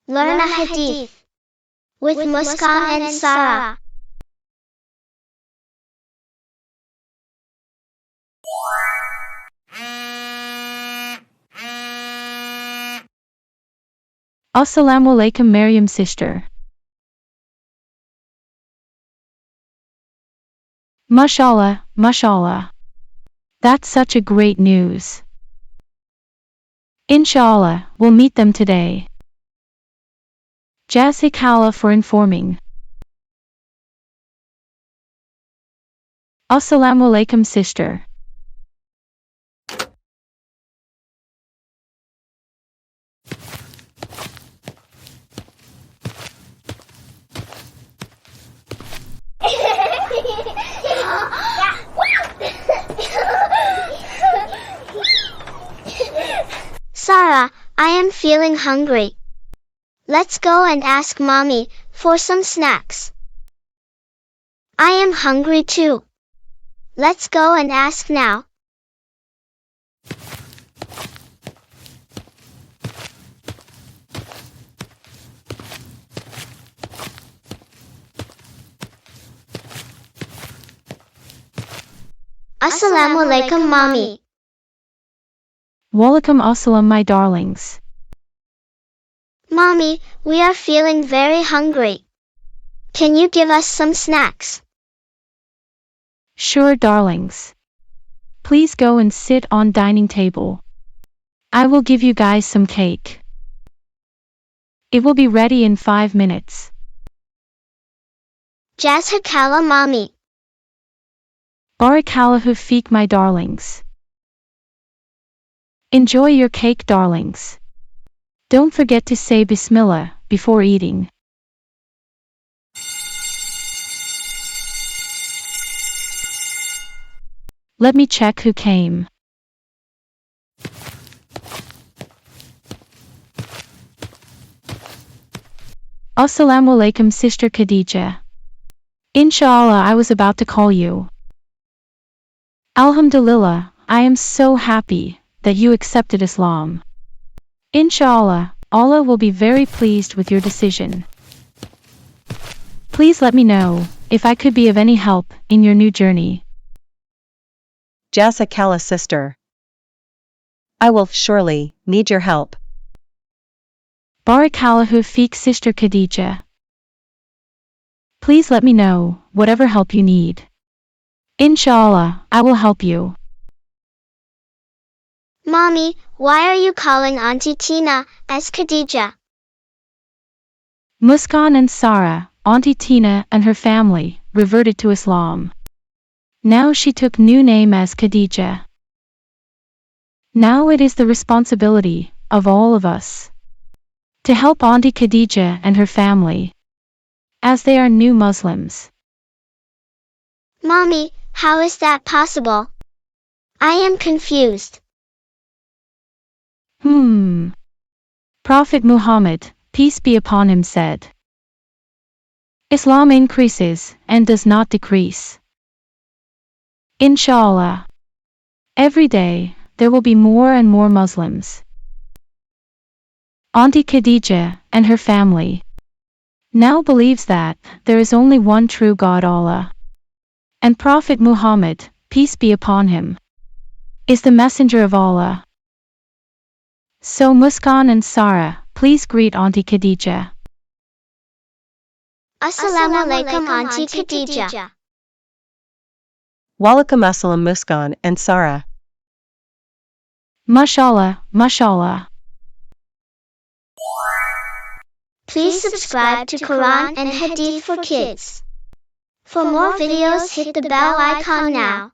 Learn a hadith with Muskan and Sarah. Assalamu alaikum Maryam sister. Mashallah, mashallah. That's such a great news. Inshallah, we'll meet them today. Jazakallah for informing. Assalamu alaikum sister. Sarah, I am feeling hungry. Let's go and ask Mommy for some snacks. I am hungry too. Let's go and ask now. Assalamu alaikum Mommy. Walaikum assalam my darlings. Mommy, we are feeling very hungry. Can you give us some snacks? Sure darlings. Please go and sit on dining table. I will give you guys some cake. It will be ready in 5 minutes. Jazakallah Mommy. Barakallahu feek my darlings. Enjoy your cake darlings. Don't forget to say Bismillah before eating. Let me check who came. Assalamu alaikum sister Khadija. Inshallah I was about to call you. Alhamdulillah, I am so happy that you accepted Islam. Inshallah, Allah will be very pleased with your decision. Please let me know if I could be of any help in your new journey. Jazakallah sister. I will surely need your help. Barakallahu feek sister Khadija. Please let me know whatever help you need. Inshallah, I will help you. Mommy, why are you calling Auntie Tina as Khadija? Muskan and Sarah, Auntie Tina and her family, reverted to Islam. Now she took new name as Khadija. Now it is the responsibility of all of us to help Auntie Khadija and her family, as they are new Muslims. Mommy, how is that possible? I am confused. Prophet Muhammad, peace be upon him said, Islam increases and does not decrease. Inshallah, every day there will be more and more Muslims. Auntie Khadija and her family now believes that there is only one true God Allah, and Prophet Muhammad, peace be upon him, is the messenger of Allah. So Muskan and Sarah, please greet Auntie Khadija. Assalamu alaikum Auntie Khadija. Walaikum assalam Muskan and Sarah. Mashallah, mashallah. Please subscribe to Quran and Hadith for Kids. For more videos hit the bell icon now.